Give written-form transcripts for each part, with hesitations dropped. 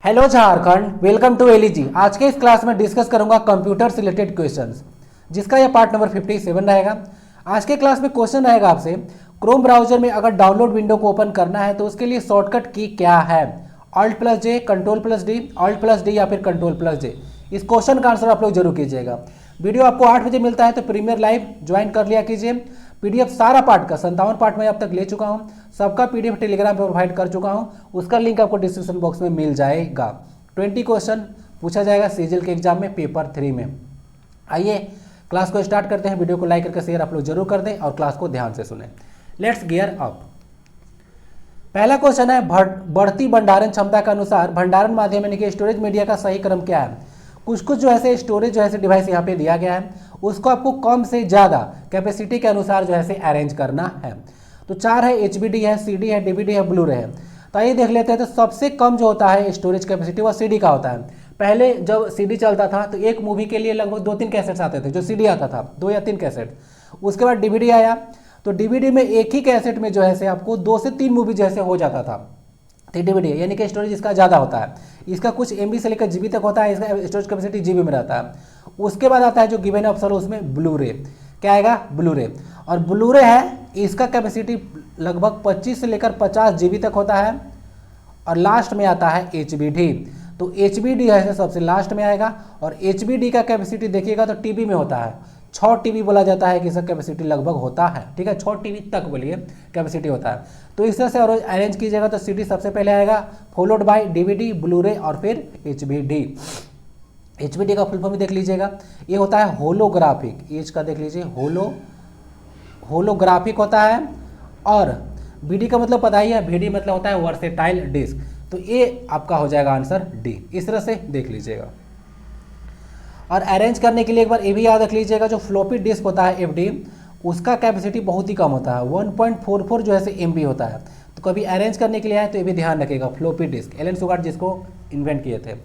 Hello Jharkhand, welcome to LEG. आज के इस क्लास में डिस्कस करूंगा कंप्यूटर से रिलेटेड क्वेश्चंस, जिसका यह पार्ट नंबर 57 रहेगा। आज के क्लास में क्वेश्चन रहेगा आपसे, क्रोम ब्राउजर में अगर डाउनलोड विंडो को ओपन करना है तो उसके लिए शॉर्टकट की क्या है? Alt+J, Ctrl+D, Alt+D या फिर Ctrl+J। इस क्वेश्चन का आंसर आप लोग जरूर कीजिएगा। वीडियो आपको 8 बजे मिलता है तो प्रीमियर लाइव ज्वाइन कर लिया कीजिए। पीडीएफ सारा पार्ट का 57 पार्ट में अब तक ले चुका हूं, सबका पीडीएफ टेलीग्राम पे प्रोवाइड कर चुका हूं, उसका लिंक आपको डिस्क्रिप्शन बॉक्स में मिल जाएगा। 20 क्वेश्चन पूछा जाएगा सीजीएल के एग्जाम में पेपर 3 में। आइए क्लास को स्टार्ट करते हैं। वीडियो को लाइक करके शेयर आप लोग जरूर कर दें और क्लास को ध्यान से सुने। Let's gear up. पहला क्वेश्चन है, बढ़ती भंडारण क्षमता के अनुसार भंडारण माध्यम यानी कि स्टोरेज मीडिया का सही क्रम क्या है? कुछ जो है स्टोरेज जो है डिवाइस यहाँ पे दिया गया है, उसको आपको कम से ज़्यादा कैपेसिटी के अनुसार जो है अरेंज करना है। तो 4 है, एचबीडी है, सीडी है, डीवीडी है, ब्लूरे है। तो आइए देख लेते हैं। तो सबसे कम जो होता है स्टोरेज कैपेसिटी वह सीडी का होता है। पहले जब सीडी चलता था तो एक मूवी के लिए लगभग 2-3 कैसेट्स आते थे, जो सीडी आता था 2 या 3 कैसेट। उसके बाद डीवीडी आया, तो डीवीडी में एक ही कैसेट में जो है आपको 2 से 3 मूवी जैसे हो जाता था। तो डीवीडी यानी कि स्टोरेज इसका ज़्यादा होता है, इसका कुछ एमबी से लेकर जीबी तक होता है, इसका स्टोरेज कैपेसिटी जीबी में रहता है। उसके बाद आता है जो गिवन ऑप्शन उसमें ब्लूरे, क्या आएगा? ब्लूरे। और ब्लूरे है, इसका कैपेसिटी लगभग 25 से लेकर 50 जीबी तक होता है। और लास्ट में आता है एचबीडी। तो एचबीडी है सबसे लास्ट में आएगा। और एचबीडी का कैपेसिटी देखिएगा तो टीबी में होता है, 6 टीबी बोला जाता है कि इसका कैपेसिटी लगभग होता है। ठीक है, 6 टीबी तक बोलिए कैपेसिटी होता है। तो इस तरह से और अरेंज कीजिएगा तो सीडी सबसे पहले आएगा, फॉलोड बाय डीवीडी, ब्लूरे और फिर एचबीडी। एचबीडी का फुल फॉर्म देख लीजिएगा, ये होता है होलोग्राफिक। एच का देख लीजिए, होलोग्राफिक होता है। और बीडी का मतलब पता ही है, बीडी मतलब होता है वर्सेटाइल डिस्क। तो ये आपका हो जाएगा आंसर डी। इस तरह से देख लीजिएगा। और अरेंज करने के लिए एक बार ये भी याद रख लीजिएगा, जो फ्लॉपी डिस्क होता है एफडी, उसका कैपेसिटी बहुत ही कम होता है, 1.44 जो है एमबी होता है। तो कभी अरेंज करने के लिए आए तो ये भी ध्यान रखिएगा, फ्लॉपी डिस्क, एलन सुगार्ट जिसको इन्वेंट किए थे।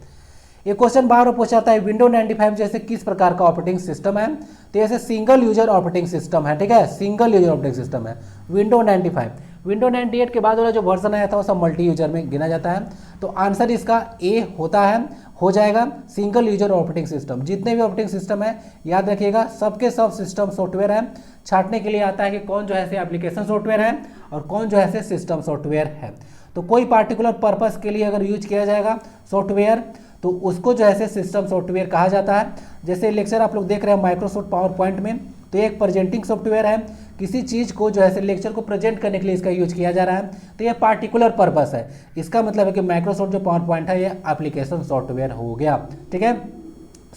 ये क्वेश्चन बार बार पूछा जाता है, विंडो 95 जैसे किस प्रकार का ऑपरेटिंग सिस्टम है? तो ऐसे सिंगल यूजर ऑपरेटिंग सिस्टम है। ठीक है, सिंगल यूजर ऑपरेटिंग सिस्टम है विंडो 95। विंडो 98 के बाद वाला जो वर्जन आया था वो सब मल्टी यूजर में गिना जाता है। तो आंसर इसका ए होता है, हो जाएगा सिंगल यूजर ऑपरेटिंग सिस्टम। जितने भी ऑपरेटिंग सिस्टम है याद रखिएगा, सबके सब सिस्टम सॉफ्टवेयर है। छांटने के लिए आता है कि कौन जो है एप्लीकेशन सॉफ्टवेयर है और कौन जो है सिस्टम सॉफ्टवेयर है। तो कोई पार्टिकुलर पर्पस के लिए अगर यूज किया जाएगा सॉफ्टवेयर तो उसको जो है सिस्टम सॉफ्टवेयर कहा जाता है। जैसे लेक्चर आप लोग देख रहे हैं माइक्रोसॉफ्ट पावर पॉइंट में, तो एक प्रेजेंटिंग सॉफ्टवेयर है। किसी चीज़ को जो है लेक्चर को प्रेजेंट करने के लिए इसका यूज किया जा रहा है, तो ये पार्टिकुलर पर्पस है। इसका मतलब है कि माइक्रोसॉफ्ट जो पावर पॉइंट है ये एप्लीकेशन सॉफ्टवेयर हो गया। ठीक है,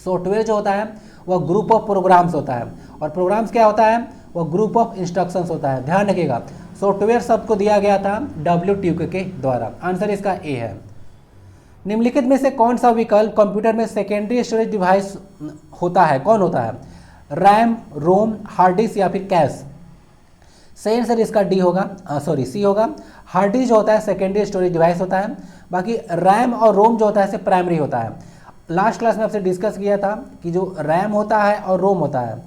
सॉफ्टवेयर जो होता है वह ग्रुप ऑफ प्रोग्राम्स होता है, और प्रोग्राम्स क्या होता है? वह ग्रुप ऑफ इंस्ट्रक्शंस होता है। ध्यान रखिएगा, सॉफ्टवेयर शब्द को दिया गया था WTUK के द्वारा। आंसर इसका ए है। निम्नलिखित में से कौन सा विकल्प कंप्यूटर में सेकेंडरी स्टोरेज डिवाइस होता है? कौन होता है? रैम, रोम, हार्ड डिस्क या फिर कैश? सही आंसर इसका डी होगा, सी होगा। हार्ड डिस्क जो होता है सेकेंडरी स्टोरेज डिवाइस होता है, बाकी रैम और रोम जो होता है प्राइमरी होता है। लास्ट क्लास में आपसे डिस्कस किया था कि जो रैम होता है और रोम होता है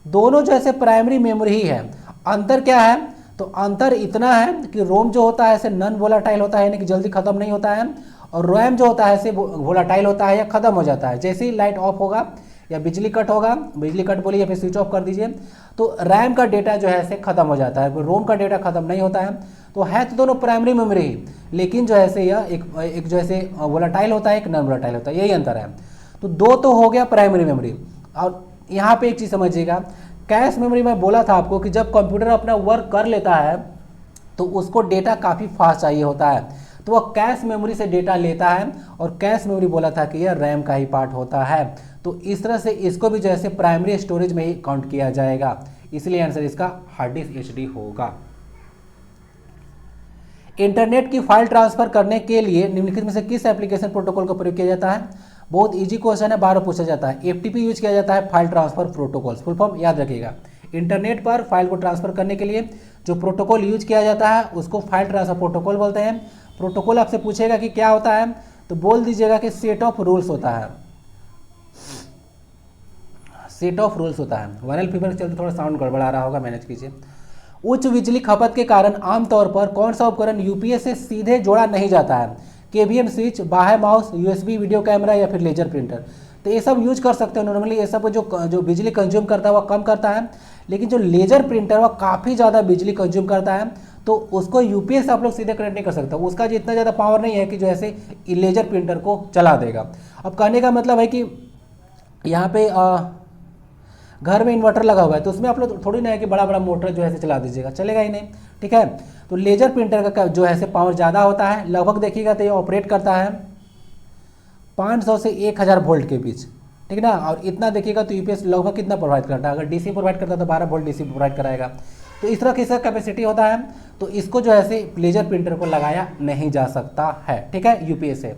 दोनों जो है प्राइमरी मेमोरी ही है। अंतर क्या है? तो अंतर इतना है कि रोम जो होता है नॉन वोलाटाइल होता है, यानी कि जल्दी खत्म नहीं होता है, और रैम जो होता है वोलाटाइल होता है या खत्म हो जाता है। जैसे ही लाइट ऑफ होगा या बिजली कट होगा, बिजली कट बोलिए या फिर स्विच ऑफ कर दीजिए, तो रैम का डेटा जो है खत्म हो जाता है, रोम का डेटा खत्म नहीं होता है। तो है तो दोनों प्राइमरी मेमोरी ही, लेकिन जो है यह एक जो है वोलाटाइल होता है, एक नॉन वोलाटाइल होता है, यही अंतर है। तो दो तो हो गया प्राइमरी मेमोरी। और यहाँ पे एक चीज़ समझिएगा, कैश मेमोरी में बोला था आपको कि जब कंप्यूटर अपना वर्क कर लेता है तो उसको डेटा काफ़ी फास्ट चाहिए होता है, तो वह कैश मेमोरी से डेटा लेता है, और कैश मेमोरी बोला था कि यह रैम का ही पार्ट होता है। तो इस तरह से इसको भी जैसे प्राइमरी स्टोरेज में ही काउंट किया जाएगा, इसलिए आंसर इसका हार्ड डिस्क एचडी होगा। इंटरनेट की फाइल ट्रांसफर करने के लिए निम्नलिखित में से किस एप्लीकेशन प्रोटोकॉल का प्रयोग किया जाता है? बहुत इजी क्वेश्चन है, बार बार पूछा जाता है। एफटीपी यूज किया जाता है, file transfer protocol. Full form याद रखिएगा, इंटरनेट पर फाइल को ट्रांसफर करने के लिए जो प्रोटोकॉल यूज किया जाता है उसको फाइल ट्रांसफर प्रोटोकॉल बोलते हैं। प्रोटोकॉल आपसे पूछेगा कि क्या होता है, तो बोल दीजिएगा कि सेट ऑफ रूल्स होता है, सेट ऑफ रूल्स होता है। वायरल फीवर के चलते थोड़ा साउंड गड़बड़ा रहा होगा, मैनेज कीजिए। उच्च बिजली खपत के कारण आमतौर पर कौन सा उपकरण यूपीएस से सीधे जोड़ा नहीं जाता है? KVM स्विच, बाह्य माउस, USB वीडियो कैमरा या फिर लेजर प्रिंटर। तो ये सब यूज कर सकते हैं नॉर्मली। ये सब जो बिजली कंज्यूम करता है वह कम करता है, लेकिन जो लेजर प्रिंटर वह काफ़ी ज़्यादा बिजली कंज्यूम करता है, तो उसको यूपीएस आप लोग सीधे कनेक्ट नहीं कर सकता। उसका जितना ज़्यादा पावर नहीं है कि जो ऐसे लेजर प्रिंटर को चला देगा। अब कहने का मतलब है कि यहाँ पे घर में इन्वर्टर लगा हुआ है, तो उसमें आप लोग थोड़ी ना है कि बड़ा बड़ा मोटर जो है ऐसे चला दीजिएगा, चलेगा ही नहीं, ठीक है। तो लेजर प्रिंटर का जो है ऐसे पावर ज़्यादा होता है, लगभग देखिएगा तो ये ऑपरेट करता है 500 से 1000 वोल्ट के बीच, ठीक है ना। और इतना देखिएगा तो यूपीएस लगभग कितना प्रोवाइड करता है, अगर डीसी प्रोवाइड करता है तो 12 वोल्ट डीसी प्रोवाइड कराएगा। तो इस तरह की इसका कैपेसिटी होता है, तो इसको जो है ऐसे लेजर प्रिंटर को लगाया नहीं जा सकता है, ठीक है। यूपीएस है,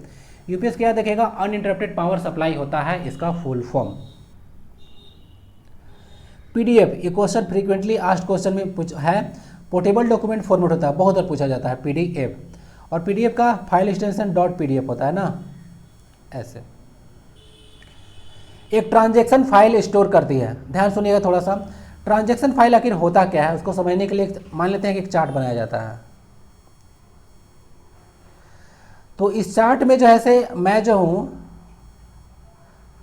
यूपीएस क्या देखेगा, अनइंटरप्टेड पावर सप्लाई होता है इसका फुल फॉर्म। पीडीएफ, ये क्वेश्चन फ्रीक्वेंटली आस्क्ड क्वेश्चन में है, पोर्टेबल डॉक्यूमेंट फॉर्मेट होता है, बहुत बार पूछा जाता है पीडीएफ। और पीडीएफ का फाइल एक्सटेंशन .pdf होता है ना, ऐसे। एक ट्रांजैक्शन फाइल स्टोर करती है, ध्यान सुनिएगा थोड़ा सा। ट्रांजैक्शन फाइल आखिर होता क्या है, उसको समझने के लिए मान लेते हैं कि एक चार्ट बनाया जाता है। तो इस चार्ट में जो है से मैं जो हूँ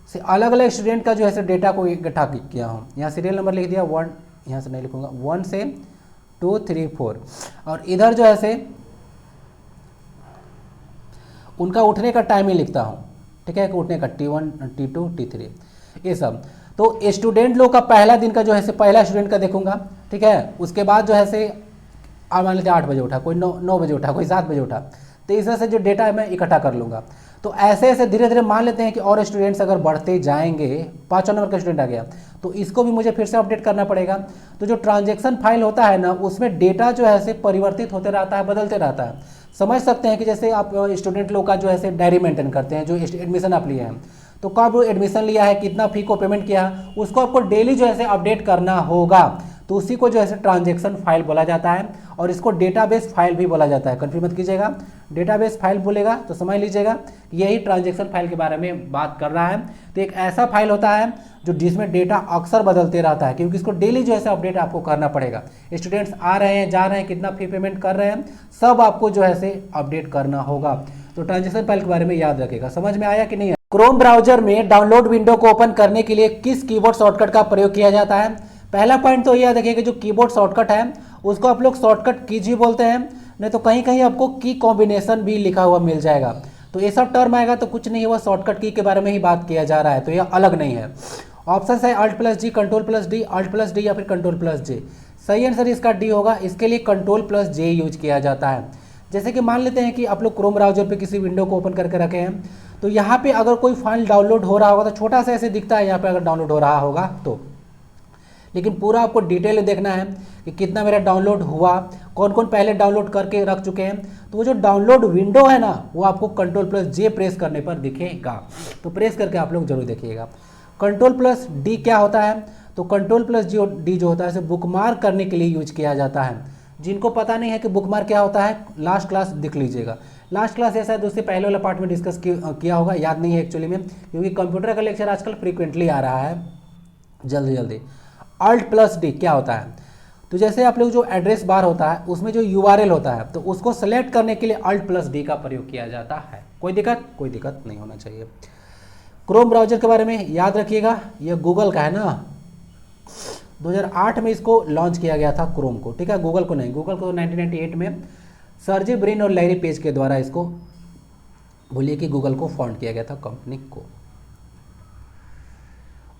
से अलग अलग स्टूडेंट का जो है से डेटा को इकट्ठा किया हूँ। यहाँ सीरियल नंबर लिख दिया 1, यहाँ से नहीं लिखूंगा, 1 से 2 3 4, और इधर जो है से उनका उठने का टाइमिंग लिखता हूँ, ठीक है, कि उठने का T1 T2 T3 ये सब। तो स्टूडेंट लोग का पहला दिन का जो है से पहला स्टूडेंट का देखूंगा, ठीक है। उसके बाद जो है से मान लेते 8 बजे उठा, कोई 9 बजे उठा, कोई 7 बजे उठा, तो इस तरह से जो डेटा है मैं इकट्ठा कर लूँगा। तो ऐसे ऐसे धीरे धीरे मान लेते हैं कि और स्टूडेंट्स अगर बढ़ते जाएंगे, 5 नंबर का स्टूडेंट आ गया, तो इसको भी मुझे फिर से अपडेट करना पड़ेगा। तो जो ट्रांजैक्शन फाइल होता है ना, उसमें डेटा जो है से परिवर्तित होते रहता है, बदलते रहता है। समझ सकते हैं कि जैसे आप स्टूडेंट लोग का जो है से डायरी मेंटेन करते हैं, जो एडमिशन आप लिए हैं, तो कब एडमिशन लिया है, कितना फी को पेमेंट किया, उसको आपको डेली जो है से अपडेट करना होगा। तो उसी को जो है ट्रांजैक्शन फाइल बोला जाता है, और इसको डेटाबेस फाइल भी बोला जाता है। कंफ्यूज मत कीजिएगा, डेटाबेस फाइल बोलेगा तो समझ लीजिएगा कि यही ट्रांजैक्शन फाइल के बारे में बात कर रहा है। तो एक ऐसा फाइल होता है जो जिसमें डेटा अक्सर बदलते रहता है, क्योंकि इसको डेली जो है अपडेट आपको करना पड़ेगा। स्टूडेंट्स आ रहे हैं, जा रहे हैं, कितना फी पेमेंट कर रहे हैं, सब आपको जो है अपडेट करना होगा। तो ट्रांजैक्शन फाइल के बारे में याद रखिएगा। समझ में आया कि नहीं? क्रोम ब्राउजर में डाउनलोड विंडो को ओपन करने के लिए किस कीबोर्ड शॉर्टकट का प्रयोग किया जाता है? पहला पॉइंट तो यह देखिए कि जो कीबोर्ड शॉर्टकट है उसको आप लोग शॉर्टकट कीज ही बोलते हैं, नहीं तो कहीं कहीं आपको की कॉम्बिनेशन भी लिखा हुआ मिल जाएगा। तो ये सब टर्म आएगा तो कुछ नहीं हुआ, शॉर्टकट की के बारे में ही बात किया जा रहा है, तो यह अलग नहीं है। ऑप्शन है Alt+G, Ctrl+D, Alt+D या फिर Ctrl+J। सही आंसर इसका डी होगा। इसके लिए Ctrl+J यूज किया जाता है। जैसे कि मान लेते हैं कि आप लोग क्रोम ब्राउजर पे किसी विंडो को ओपन करके रखे हैं, तो यहाँ पे अगर कोई फाइल डाउनलोड हो रहा होगा तो छोटा सा ऐसे दिखता है यहाँ पे अगर डाउनलोड हो रहा होगा तो, लेकिन पूरा आपको डिटेल देखना है कि कितना मेरा डाउनलोड हुआ, कौन कौन पहले डाउनलोड करके रख चुके हैं। तो वो जो डाउनलोड विंडो है ना, वो आपको Ctrl+J प्रेस करने पर दिखेगा, तो प्रेस करके आप लोग जरूर देखिएगा। Ctrl+D क्या होता है? तो Ctrl+D जो होता है इसे बुकमार्क करने के लिए यूज किया जाता है। जिनको पता नहीं है कि बुकमार्क क्या होता है, लास्ट क्लास देख लीजिएगा। लास्ट क्लास ऐसा है दोस्तों, पहले वाला पार्ट में डिस्कस किया होगा, याद नहीं है एक्चुअली में, क्योंकि कंप्यूटर का लेक्चर आजकल फ्रीक्वेंटली आ रहा है जल्दी जल्दी। Alt+D क्या होता है? तो जैसे आप लोग जो एड्रेस बार होता है उसमें जो URL होता है, तो उसको सेलेक्ट करने के लिए Alt+D का प्रयोग किया जाता है। कोई दिक्कत नहीं होना चाहिए। क्रोम ब्राउजर के बारे में याद रखिएगा, यह गूगल का है ना, 2008 में इसको लॉन्च किया गया था क्रोम को, ठीक है, गूगल को नहीं। गूगल को 1998 में सर्जी ब्रिन और लैरी पेज के द्वारा इसको बोलिए कि गूगल को फाउंड किया गया था कंपनी को।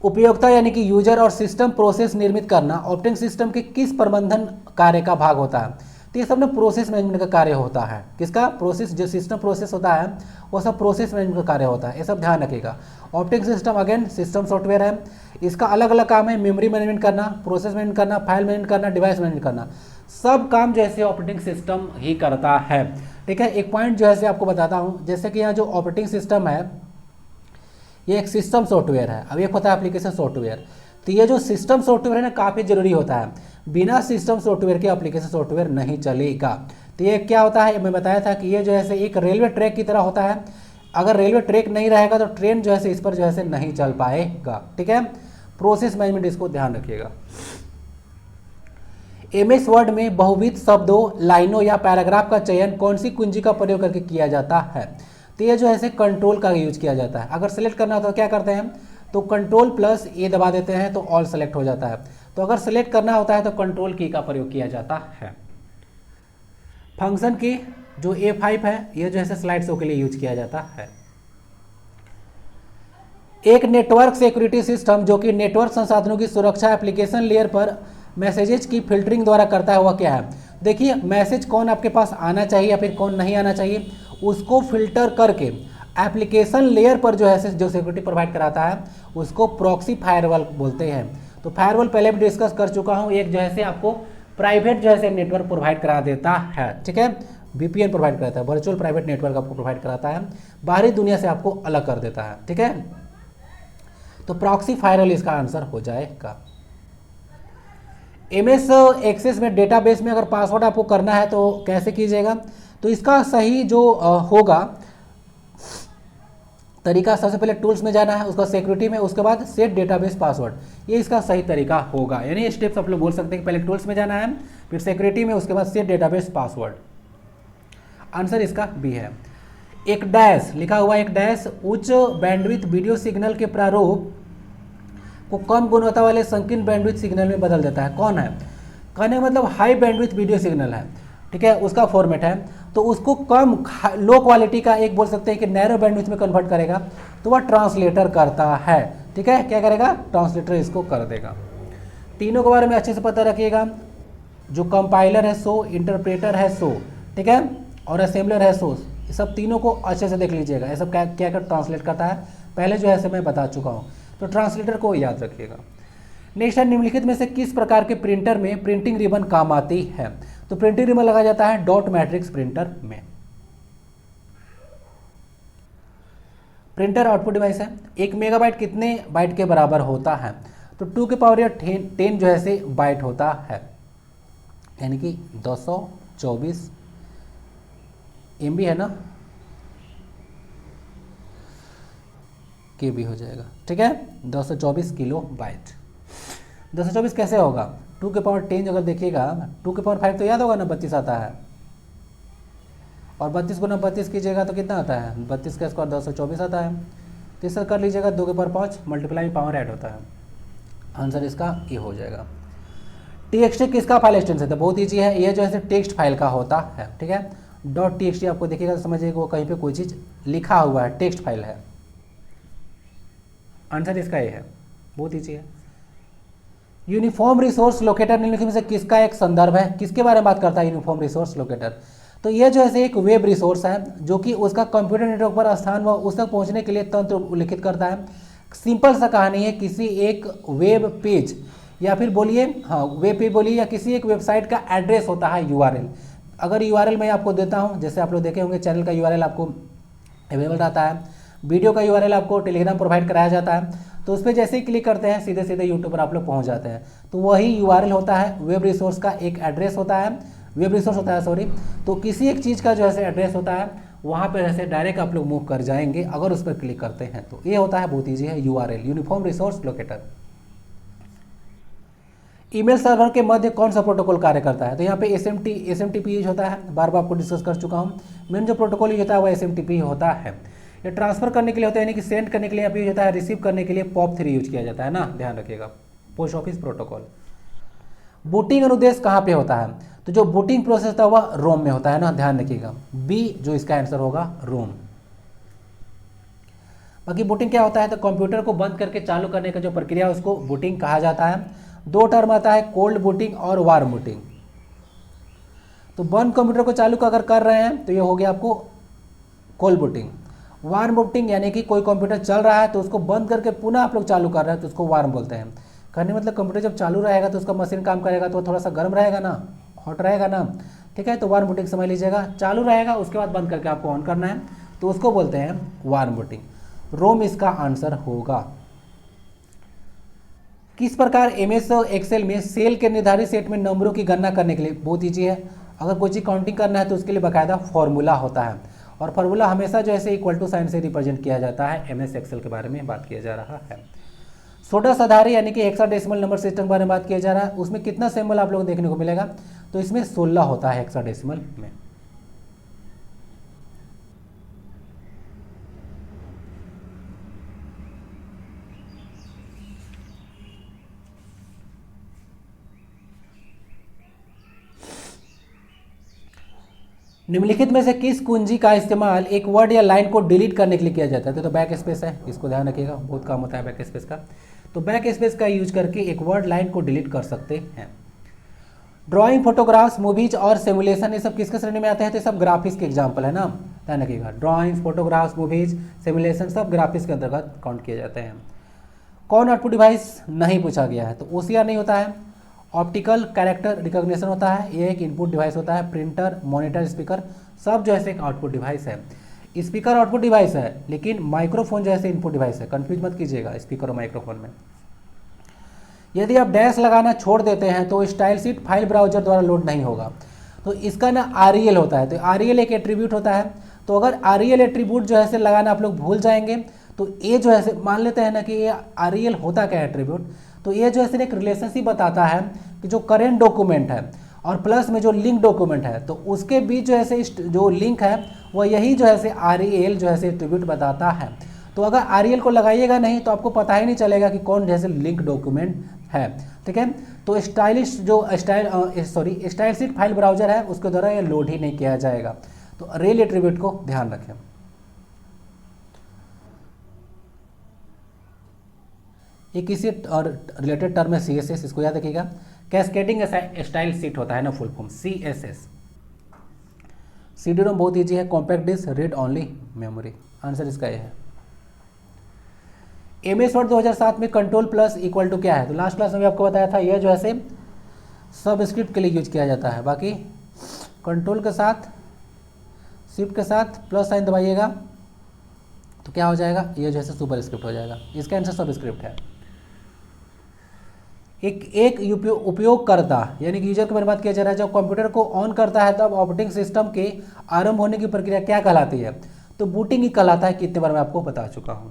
उपयोगिता यानी कि यूजर और सिस्टम प्रोसेस निर्मित करना ऑपरेटिंग सिस्टम के किस प्रबंधन कार्य का भाग होता है? तो ये सब ना प्रोसेस मैनेजमेंट का कार्य होता है। किसका? प्रोसेस, जो सिस्टम प्रोसेस होता है वो सब प्रोसेस मैनेजमेंट का कार्य होता है, ये सब ध्यान रखिएगा। Operating system again system software है, इसका अलग अलग काम है, मेमोरी मैनेजमेंट करना, प्रोसेस मैनेजमेंट करना, फाइल मैनेजमेंट करना, डिवाइस मैनेजमेंट करना, सब काम जैसे ऑपरेटिंग सिस्टम ही करता है, ठीक है। एक पॉइंट जो है आपको बताता हूँ, जैसे कि यहाँ जो ऑपरेटिंग सिस्टम है ये एक सिस्टम सॉफ्टवेयर है, अब एक होता है एप्लीकेशन सॉफ्टवेयर। तो ये जो सिस्टम सॉफ्टवेयर है ना काफ़ी जरूरी होता है, बिना सिस्टम सॉफ्टवेयर के एप्लीकेशन सॉफ्टवेयर नहीं चलेगा। तो ये क्या होता है, मैं बताया था कि ये जो है एक रेलवे ट्रैक की तरह होता है, अगर रेलवे ट्रैक नहीं रहेगा तो ट्रेन जो है इस पर जो है नहीं चल पाएगा, ठीक है। प्रोसेस मैनेजमेंट, इसको ध्यान रखिएगा। MS वर्ड में बहुविध शब्दों, लाइनों या पैराग्राफ का चयन कौन सी कुंजी का प्रयोग करके किया जाता है? तो ये जो है कंट्रोल का यूज किया जाता है। अगर सेलेक्ट करना होता है तो क्या करते हैं, तो कंट्रोल प्लस ए दबा देते हैं तो ऑल सेलेक्ट हो जाता है। तो अगर सेलेक्ट करना होता है तो कंट्रोल की का प्रयोग किया जाता है। फंक्शन की जो A5 है ये जो है स्लाइड शो के लिए यूज किया जाता है। एक नेटवर्क सिक्योरिटी सिस्टम जो कि नेटवर्क संसाधनों की सुरक्षा एप्लीकेशन लेयर पर मैसेजेस की फिल्टरिंग द्वारा करता है, वह क्या है। देखिए मैसेज कौन आपके पास आना चाहिए या फिर कौन नहीं आना चाहिए, उसको फिल्टर करके एप्लीकेशन लेयर पर जो है जो सिक्योरिटी प्रोवाइड कराता है उसको प्रॉक्सी फायरवॉल बोलते हैं। तो फायरवॉल पहले भी डिस्कस कर चुका हूँ। एक जो है आपको प्राइवेट जो है नेटवर्क प्रोवाइड करा देता है, ठीक है, VPN प्रोवाइड कराता है, वर्चुअल प्राइवेट नेटवर्क आपको प्रोवाइड कराता है, बाहरी दुनिया से आपको अलग कर देता है, ठीक है। तो प्रॉक्सी फायरवॉल इसका आंसर हो जाएगा। MS एक्सेस में डेटाबेस में अगर पासवर्ड आपको करना है तो कैसे कीजिएगा, तो इसका सही जो होगा तरीका, सबसे पहले टूल्स में जाना है, उसका सिक्योरिटी में, उसके बाद सेट डेटाबेस पासवर्ड, ये इसका सही तरीका होगा। यानी स्टेप्स आप लोग बोल सकते हैं कि पहले टूल्स में जाना है, फिर सिक्योरिटी में, उसके बाद सेट डेटाबेस पासवर्ड। आंसर इसका बी है। एक डैश लिखा हुआ, एक डैश उच्च बैंडविड्थ वीडियो सिग्नल के प्रारूप को कम गुणवत्ता वाले संकीर्ण बैंडविड्थ सिग्नल में बदल देता है। कौन है, कहने का मतलब हाई बैंडविड्थ वीडियो सिग्नल है, ठीक है, उसका फॉर्मेट है, तो उसको कम लो क्वालिटी का एक बोल सकते हैं कि नैरो बैंडविड्थ में कन्वर्ट करेगा, तो वह ट्रांसलेटर करता है, ठीक है, क्या करेगा, ट्रांसलेटर इसको कर देगा। तीनों के बारे में अच्छे से पता रखिएगा, जो कंपाइलर है सो, इंटरप्रेटर है सो, ठीक है, और असेंबलर है सो, सब तीनों को अच्छे से देख लीजिएगा, ये सब क्या क्या ट्रांसलेट करता है पहले जो है मैं बता चुका हूँ, तो ट्रांसलेटर को याद रखिएगा। नेक्स्ट है, निम्नलिखित में से किस प्रकार के प्रिंटर में प्रिंटिंग रिबन काम आती है, तो प्रिंटिंग रिबन लगाया जाता है डॉट मैट्रिक्स प्रिंटर में। प्रिंटर आउटपुट डिवाइस है। 1 मेगाबाइट कितने बाइट के बराबर होता है, तो 2 के पावर 10 जो है बाइट होता है, यानी कि 224 MB है ना, KB हो जाएगा, ठीक है, 224 किलो बाइट। 224 कैसे होगा, 2 के पावर 10 अगर देखिएगा, 2 के पावर 5 तो याद होगा ना 32 आता है, और 32 गुना 32 कीजिएगा तो कितना आता है, 32 का स्क्वायर 224 आता है, तो इसका कर लीजिएगा 2 के पावर 5 मल्टीप्लाई पावर ऐड होता है, आंसर इसका ये हो जाएगा। TXT किसका फाइल एक्सटेंशन है, बहुत ईजी है, ये जो है टेक्स्ट फाइल का होता है, ठीक है, .txt आपको देखिएगा तो समझिएगा वो कहीं पे कोई चीज़ लिखा हुआ है, टेक्स्ट फाइल है, आंसर इसका ये है, बहुत ईजी है। यूनिफॉर्म रिसोर्स लोकेटर निम्नलिखित में से किसका एक संदर्भ है, किसके बारे में बात करता है यूनिफॉर्म रिसोर्स लोकेटर, तो ये जो है एक वेब रिसोर्स है जो कि उसका कंप्यूटर नेटवर्क पर स्थान व उस तक पहुंचने के लिए तंत्र उल्लिखित करता है। सिंपल सा कहानी है, किसी एक वेब पेज या फिर बोलिए, हाँ वेब पेज बोलिए, या किसी एक वेबसाइट का एड्रेस होता है URL। अगर URL मैं आपको देता हूँ, जैसे आप लोग देखे होंगे चैनल का URL आपको अवेलेबल रहता है, वीडियो का URL आपको टेलीग्राम प्रोवाइड कराया जाता है, तो उस पर जैसे ही क्लिक करते हैं सीधे सीधे यूट्यूब पर आप लोग पहुंच जाते हैं, तो वही URL होता है, वेब रिसोर्स का एक एड्रेस होता है, वेब रिसोर्स होता है सॉरी, तो किसी एक चीज़ का जो है एड्रेस होता है, वहाँ पर जैसे डायरेक्ट आप लोग मूव कर जाएंगे अगर उस पर क्लिक करते हैं, तो ये होता है, बहुत ईजी है, URL uniform resource locator. Email server के मध्य कौन सा प्रोटोकॉल कार्य करता है, तो यहाँ पे SMTP यूज होता है, बार बार आपको डिस्कस कर चुका हूँ। मेन जो प्रोटोकॉल यूज होता है वह SMTP होता है। ये ट्रांसफर करने के लिए होता है, यानी कि सेंड करने के लिए यहाँ पे यूज होता है, रिसीव करने के लिए POP3 यूज किया जाता है ना, ध्यान रखिएगा, पोस्ट ऑफिस प्रोटोकॉल। बूटिंग अनुदेश कहाँ पे होता है, तो जो बूटिंग प्रोसेस होता है वह रोम में होता है ना, ध्यान रखिएगा, B जो इसका आंसर होगा रोम। बाकी बूटिंग क्या होता है, तो कंप्यूटर को बंद करके चालू करने का जो प्रक्रिया है उसको बूटिंग कहा जाता है। 2 टर्म आता है, कोल्ड बूटिंग और वार्म बूटिंग। तो बंद कंप्यूटर को चालू अगर कर रहे हैं तो ये हो गया आपको कोल्ड बूटिंग। वार्म बूटिंग यानी कि कोई कंप्यूटर चल रहा है तो उसको बंद करके पुनः आप लोग चालू कर रहे हैं तो उसको वार्म बोलते हैं। कहने मतलब कंप्यूटर जब चालू रहेगा तो उसका मशीन काम करेगा तो थोड़ा सा गर्म रहेगा ना, हॉट रहेगा ना, ठीक है, तो वार्म बूटिंग समझ लीजिएगा, चालू रहेगा उसके बाद बंद करके आपको ऑन करना है, तो उसको बोलते हैं वार्म बूटिंग। रोम इसका आंसर होगा। किस प्रकार MS एक्सेल में सेल के निर्धारित सेट में नंबरों की गणना करने के लिए, बहुत ईजी है, अगर कोई चीज़ काउंटिंग करना है तो उसके लिए बाकायदा फॉर्मूला होता है, और फार्मूला हमेशा जो है इक्वल टू साइन से रिप्रेजेंट किया जाता है। MS एक्सेल के बारे में बात किया जा रहा है। षोडश आधारी यानी कि हेक्साडेसिमल नंबर सिस्टम के बारे में बात किया जा रहा है, उसमें कितना सिंबल आप लोगों को देखने को मिलेगा, तो इसमें 16 होता है हेक्साडेसिमल में। निम्नलिखित में से किस कुंजी का इस्तेमाल एक वर्ड या लाइन को डिलीट करने के लिए किया जाता है? तो बैक स्पेस है, इसको ध्यान रखिएगा, बहुत काम होता है बैक स्पेस का। तो बैक स्पेस का यूज करके एक वर्ड लाइन को डिलीट कर सकते हैं। ड्राइंग, फोटोग्राफ्स, मूवीज और सिमुलेशन, ये सब किसके श्रेणी में आते हैं? तो सब ग्राफिक्स के एग्जाम्पल है ना, ध्यान रखिएगा। ड्राइंग्स, फोटोग्राफ्स, मूवीज, सिमुलेशन सब ग्राफिक्स के अंतर्गत काउंट किए जाते हैं। कौन आउटपुट डिवाइस नहीं पूछा गया है? तो ओसीआर नहीं होता है। ऑप्टिकल कैरेक्टर रिकॉग्निशन होता है, ये एक इनपुट डिवाइस होता है। प्रिंटर, मॉनिटर, स्पीकर सब जो है एक आउटपुट डिवाइस है। स्पीकर आउटपुट डिवाइस है, लेकिन माइक्रोफोन जैसे इनपुट डिवाइस है, कंफ्यूज मत कीजिएगा स्पीकर और माइक्रोफोन में। यदि आप डैश लगाना छोड़ देते हैं तो स्टाइल शीट फाइल ब्राउजर द्वारा लोड नहीं होगा। तो इसका ना REL होता है, तो REL एक एट्रीब्यूट होता है। तो अगर REL एट्रीब्यूट जो है लगाना आप लोग भूल जाएंगे तो ये जो है मान लेते हैं ना कि ये REL होता क्या है एट्रीब्यूट, तो ये जो है एक रिलेशनशिप बताता है कि जो करेंट डॉक्यूमेंट है और प्लस में जो लिंक डॉक्यूमेंट है, तो उसके बीच जो है जो लिंक है वह यही जो है REL जो है एट्रीब्यूट बताता है। तो अगर REL को लगाइएगा नहीं तो आपको पता ही नहीं चलेगा कि कौन जैसे लिंक डॉक्यूमेंट है, ठीक है। तो स्टाइल शीट फाइल ब्राउजर है उसके द्वारा ये लोड ही नहीं किया जाएगा। तो रेल एट्रीब्यूट को ध्यान रखें। ये किसी रिलेटेड टर्म है CSS, इसको याद रखिएगा। कैस्केडिंग स्टाइल शीट होता है ना, फुल फॉर्म CSS। CD-ROM बहुत ईजी है, compact disc, read only memory, answer इसका ये है। MS वर्ड 2007 में कंट्रोल प्लस इक्वल टू क्या है? तो लास्ट क्लास में भी आपको बताया था, यह जो है सबस्क्रिप्ट के लिए यूज किया जाता है। बाकी कंट्रोल के साथ शिफ्ट के साथ प्लस साइन दबाइएगा तो क्या हो जाएगा? ये जो है सुपर स्क्रिप्ट हो जाएगा। इसका आंसर सबस्क्रिप्ट है। एक उपयोगकर्ता यानी कि यूजर के बारे में बात किया जा रहा है, जब कंप्यूटर को ऑन करता है तब ऑपरेटिंग सिस्टम के आरंभ होने की प्रक्रिया क्या कहलाती है? तो बूटिंग ही कहलाता है। कितने बार मैं आपको बता चुका हूं।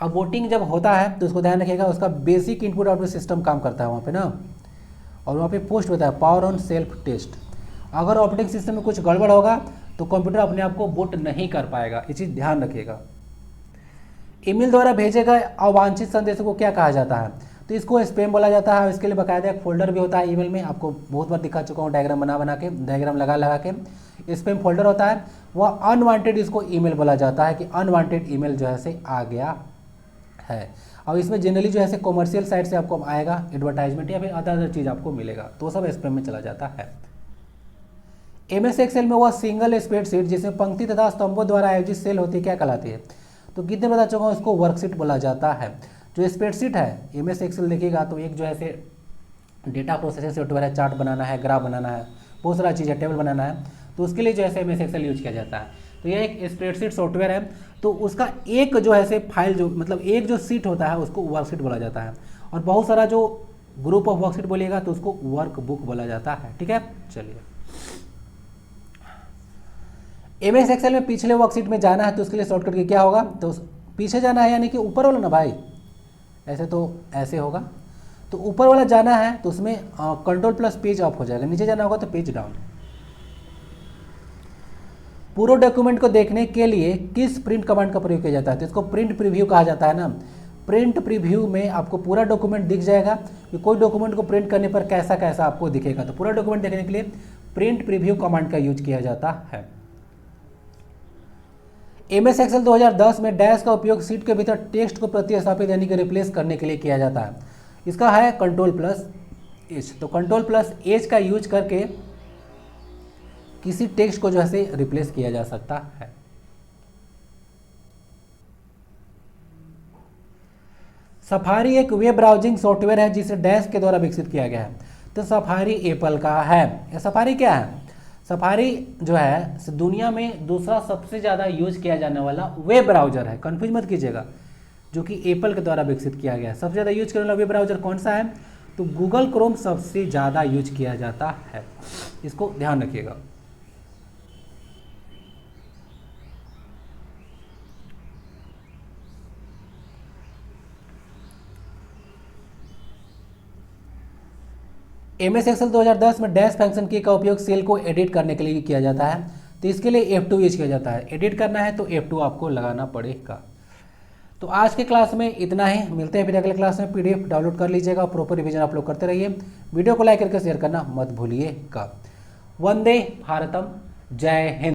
अब बूटिंग जब होता है तो उसको ध्यान रखिएगा, उसका बेसिक इनपुट आउटपुट सिस्टम काम करता है वहाँ पे ना, और वहाँ पे पोस्ट होता है पावर ऑन सेल्फ टेस्ट। अगर ऑपरेटिंग सिस्टम में कुछ गड़बड़ होगा तो कंप्यूटर अपने आप को बूट नहीं कर पाएगा, ये चीज़ ध्यान रखिएगा। ईमेल द्वारा भेजे गए अवांछित संदेशों को क्या कहा जाता है? तो इसको स्पैम बोला जाता है। इसके लिए बाकायदा एक फोल्डर भी होता है ईमेल में, आपको बहुत बार दिखा चुका हूँ डायग्राम बना के, डायग्राम लगा के स्पैम फोल्डर होता है। वह अनवांटेड इसको ईमेल बोला जाता है कि अनवांटेड ईमेल जो है आ गया है। और इसमें जनरली जो है कॉमर्शियल साइट से आपको आएगा एडवर्टाइजमेंट या फिर अदर चीज़ आपको मिलेगा, तो सब स्पैम में चला जाता है। MS एक्सेल में वह सिंगल स्प्रेडशीट जिसमें पंक्ति तथा स्तंभों द्वारा आयोजित सेल होती है क्या कहलाती है? तो कितने बता चुका हूँ, उसको वर्कशीट बोला जाता है। जो स्प्रेडशीट है MS एक्सेल देखिएगा तो एक जो है डेटा प्रोसेसिंग सॉफ्टवेयर है, चार्ट बनाना है, ग्राफ बनाना है, बहुत सारा चीज़ है, टेबल बनाना है, तो उसके लिए जो है MS एक्सेल यूज किया जाता है। तो यह एक स्प्रेडशीट सॉफ्टवेयर है। तो उसका एक जो है फाइल जो मतलब एक जो सीट होता है उसको वर्कशीट बोला जाता है, और बहुत सारा जो ग्रुप ऑफ वर्कशीट बोलिएगा तो उसको वर्कबुक बोला जाता है, ठीक है। चलिए MS एक्सेल में पिछले वर्कशीट में जाना है तो उसके लिए शॉर्टकट की क्या होगा? तो पीछे जाना है यानी कि ऊपर वाला ना भाई, ऐसे तो ऐसे होगा, तो ऊपर वाला जाना है तो उसमें कंट्रोल प्लस पेज अप हो जाएगा, नीचे जाना होगा तो पेज डाउन। पूरे डॉक्यूमेंट को देखने के लिए किस प्रिंट कमांड का प्रयोग किया जाता है? तो इसको प्रिंट प्रीव्यू कहा जाता है ना। प्रिंट प्रीव्यू में आपको पूरा डॉक्यूमेंट दिख जाएगा कि कोई डॉक्यूमेंट को प्रिंट करने पर कैसा कैसा आपको दिखेगा। तो पूरा डॉक्यूमेंट देखने के लिए प्रिंट प्रीव्यू कमांड का यूज किया जाता है। MS एक्सेल 2010 में डैश का उपयोग सीट के भीतर टेक्स्ट को प्रतिस्थापित यानी कि रिप्लेस करने के लिए किया जाता है। इसका है कंट्रोल प्लस एच। तो कंट्रोल प्लस एच का यूज करके किसी टेक्स्ट को जो है रिप्लेस किया जा सकता है। सफारी एक वेब ब्राउजिंग सॉफ्टवेयर है जिसे डैश के द्वारा विकसित किया गया है। तो सफारी एप्पल का है। सफारी क्या है? सफारी जो है दुनिया में दूसरा सबसे ज़्यादा यूज किया जाने वाला वेब ब्राउजर है, कंफ्यूज मत कीजिएगा, जो कि एप्पल के द्वारा विकसित किया गया है। सबसे ज़्यादा यूज करने वाला वेब ब्राउजर कौन सा है? तो गूगल क्रोम सबसे ज़्यादा यूज किया जाता है, इसको ध्यान रखिएगा। MS एक्सेल 2010 में डैश फंक्शन की का उपयोग सेल को एडिट करने के लिए किया जाता है। तो इसके लिए F2 यूज किया जाता है। एडिट करना है तो F2 आपको लगाना पड़ेगा। तो आज के क्लास में इतना ही, मिलते हैं फिर अगले क्लास में। PDF डाउनलोड कर लीजिएगा, प्रॉपर रिवीजन आप लोग करते रहिए। वीडियो को लाइक करके शेयर करना मत भूलिएगा। वंदे भारतम, जय हिंद।